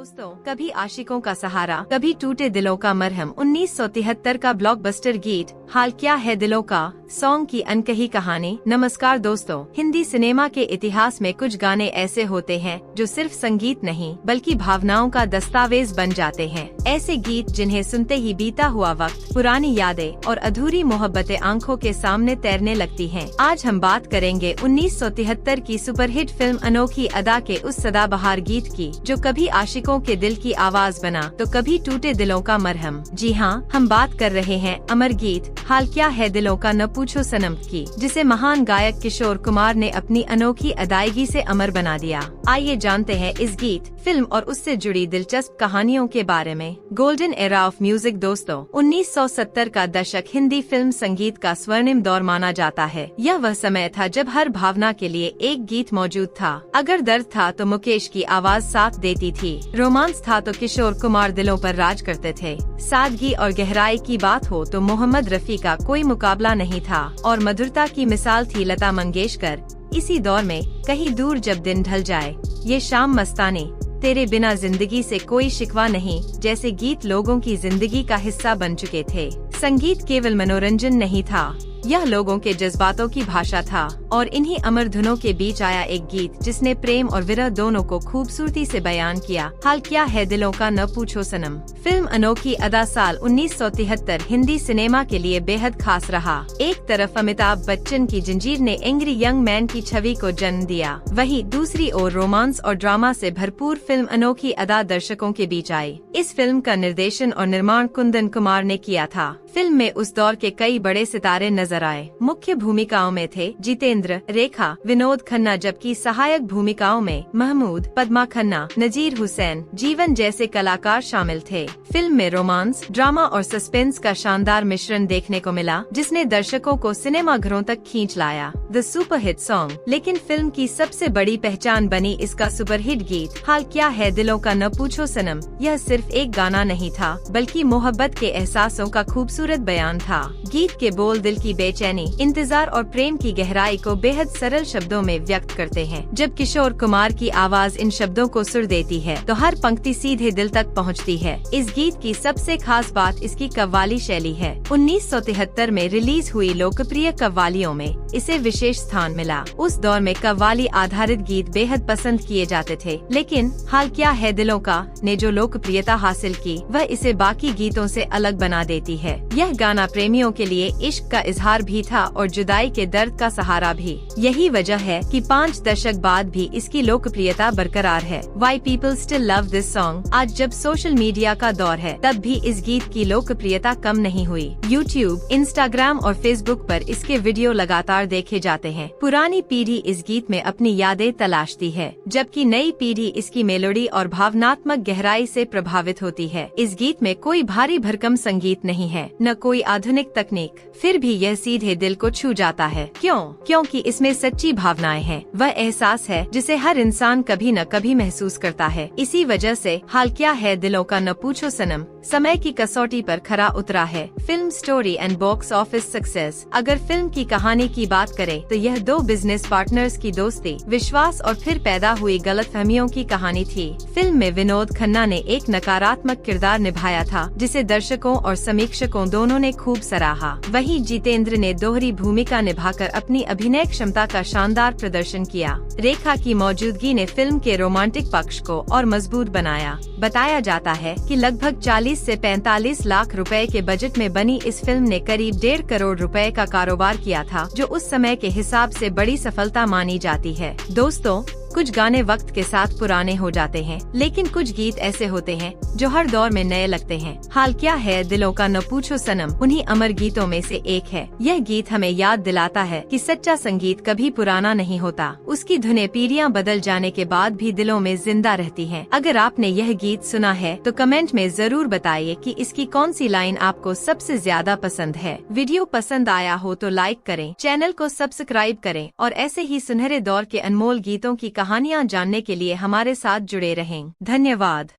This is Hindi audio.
दोस्तों, कभी आशिकों का सहारा, कभी टूटे दिलों का मरहम 1973 का ब्लॉकबस्टर गीत हाल क्या है दिलों का सॉन्ग की अनकही कहानी। नमस्कार दोस्तों, हिंदी सिनेमा के इतिहास में कुछ गाने ऐसे होते हैं जो सिर्फ संगीत नहीं बल्कि भावनाओं का दस्तावेज बन जाते हैं। ऐसे गीत जिन्हें सुनते ही बीता हुआ वक्त, पुरानी यादें और अधूरी मोहब्बतें आंखों के सामने तैरने लगती हैं। आज हम बात करेंगे 1973 की सुपरहिट फिल्म अनोखी अदा के उस सदाबहार गीत की जो कभी आशिकों के दिल की आवाज बना तो कभी टूटे दिलों का मरहम। जी हाँ, हम बात कर रहे हैं अमर गीत हाल क्या है दिलों का न पूछो सनम की, जिसे महान गायक किशोर कुमार ने अपनी अनोखी अदायगी से अमर बना दिया। आइए जानते हैं इस गीत, फिल्म और उससे जुड़ी दिलचस्प कहानियों के बारे में। गोल्डन एरा ऑफ म्यूजिक दोस्तों, 1970 का दशक हिंदी फिल्म संगीत का स्वर्णिम दौर माना जाता है। यह वह समय था जब हर भावना के लिए एक गीत मौजूद था। अगर दर्द था तो मुकेश की आवाज साथ देती थी, रोमांस था तो किशोर कुमार दिलों पर राज करते थे, सादगी और गहराई की बात हो तो मोहम्मद रफी का कोई मुकाबला नहीं था और मधुरता की मिसाल थी लता मंगेशकर। इसी दौर में कहीं दूर जब दिन ढल जाए, ये शाम मस्तानी, तेरे बिना जिंदगी से कोई शिकवा नहीं जैसे गीत लोगों की जिंदगी का हिस्सा बन चुके थे। संगीत केवल मनोरंजन नहीं था, यह लोगों के जज्बातों की भाषा था। और इन्हीं अमर धुनों के बीच आया एक गीत जिसने प्रेम और विरह दोनों को खूबसूरती से बयान किया। हाल क्या है दिलों का न पूछो सनम। फिल्म अनोखी अदा साल 1973 हिंदी सिनेमा के लिए बेहद खास रहा। एक तरफ अमिताभ बच्चन की जंजीर ने एंग्री यंग मैन की छवि को जन्म दिया, वहीं दूसरी ओर रोमांस और ड्रामा से भरपूर फिल्म अनोखी अदा दर्शकों के बीच आई। इस फिल्म का निर्देशन और निर्माण कुंदन कुमार ने किया था। फिल्म में उस दौर के कई बड़े सितारे नजर आए। मुख्य भूमिकाओं में थे जितेंद्र, रेखा, विनोद खन्ना, जबकि सहायक भूमिकाओं में महमूद, पद्मा खन्ना, नजीर हुसैन, जीवन जैसे कलाकार शामिल थे। फिल्म में रोमांस, ड्रामा और सस्पेंस का शानदार मिश्रण देखने को मिला, जिसने दर्शकों को सिनेमा घरों तक खींच लाया। द सुपरहिट सॉन्ग, लेकिन फिल्म की सबसे बड़ी पहचान बनी इसका सुपरहिट गीत हाल क्या है दिलों का न पूछो सनम। यह सिर्फ एक गाना नहीं था बल्कि मोहब्बत के एहसासों का खूबसूरत बयान था। गीत के बोल दिल की बेचैनी, इंतजार और प्रेम की गहराई को बेहद सरल शब्दों में व्यक्त करते हैं। जब किशोर कुमार की आवाज इन शब्दों को सुर देती है तो हर पंक्ति सीधे दिल तक पहुंचती है। इस गीत की सबसे खास बात इसकी कव्वाली शैली है। 1973 में रिलीज हुई लोकप्रिय कव्वालियों में इसे विशेष स्थान मिला। उस दौर में कव्वाली आधारित गीत बेहद पसंद किए जाते थे, लेकिन हाल क्या है दिलों का ने जो लोकप्रियता हासिल की वह इसे बाकी गीतों से अलग बना देती है। यह गाना प्रेमियों के लिए इश्क का इजहार भी था और जुदाई के दर्द का सहारा भी। यही वजह है कि 5 दशक बाद भी इसकी लोकप्रियता बरकरार है। Why people still love this song। आज जब सोशल मीडिया का दौर है तब भी इस गीत की लोकप्रियता कम नहीं हुई। YouTube, Instagram और Facebook पर इसके वीडियो लगातार देखे जाते हैं। पुरानी पीढ़ी इस गीत में अपनी यादें तलाशती है, जबकि नई पीढ़ी इसकी मेलोडी और भावनात्मक गहराई से प्रभावित होती है। इस गीत में कोई भारी भरकम संगीत नहीं है, न कोई आधुनिक तकनीक, फिर भी यह सीधे दिल को छू जाता है। क्यों? क्योंकि इसमें सच्ची भावनाएं हैं। वह एहसास है जिसे हर इंसान कभी न कभी महसूस करता है। इसी वजह से हाल क्या है दिलों का न पूछो सनम समय की कसौटी पर खरा उतरा है। Film story and box office success. अगर फिल्म की कहानी की बात करें तो यह 2 बिजनेस पार्टनर्स की दोस्ती, विश्वास और फिर पैदा हुई गलतफहमियों की कहानी थी। फिल्म में विनोद खन्ना ने एक नकारात्मक किरदार निभाया था जिसे दर्शकों और समीक्षकों दोनों ने खूब सराहा। वहीं जितेंद्र ने दोहरी भूमिका निभाकर अपनी अभिनय क्षमता का शानदार प्रदर्शन किया। रेखा की मौजूदगी ने फिल्म के रोमांटिक पक्ष को और मजबूत बनाया। बताया जाता है कि लगभग 40 से 45 लाख रुपए के बजट में बनी इस फिल्म ने करीब 1.5 करोड़ रुपए का कारोबार किया था, जो उस समय के हिसाब से बड़ी सफलता मानी जाती है। दोस्तों, कुछ गाने वक्त के साथ पुराने हो जाते हैं, लेकिन कुछ गीत ऐसे होते हैं जो हर दौर में नए लगते हैं। हाल क्या है दिलों का न पूछो सनम उन्हीं अमर गीतों में से एक है। यह गीत हमें याद दिलाता है कि सच्चा संगीत कभी पुराना नहीं होता, उसकी धुनें पीढ़ियां बदल जाने के बाद भी दिलों में जिंदा रहती हैं। अगर आपने यह गीत सुना है तो कमेंट में जरूर बताइए कि इसकी कौन सी लाइन आपको सबसे ज्यादा पसंद है। वीडियो पसंद आया हो तो लाइक करें, चैनल को सब्सक्राइब करें और ऐसे ही सुनहरे दौर के अनमोल गीतों की कहानियाँ जानने के लिए हमारे साथ जुड़े रहें। धन्यवाद।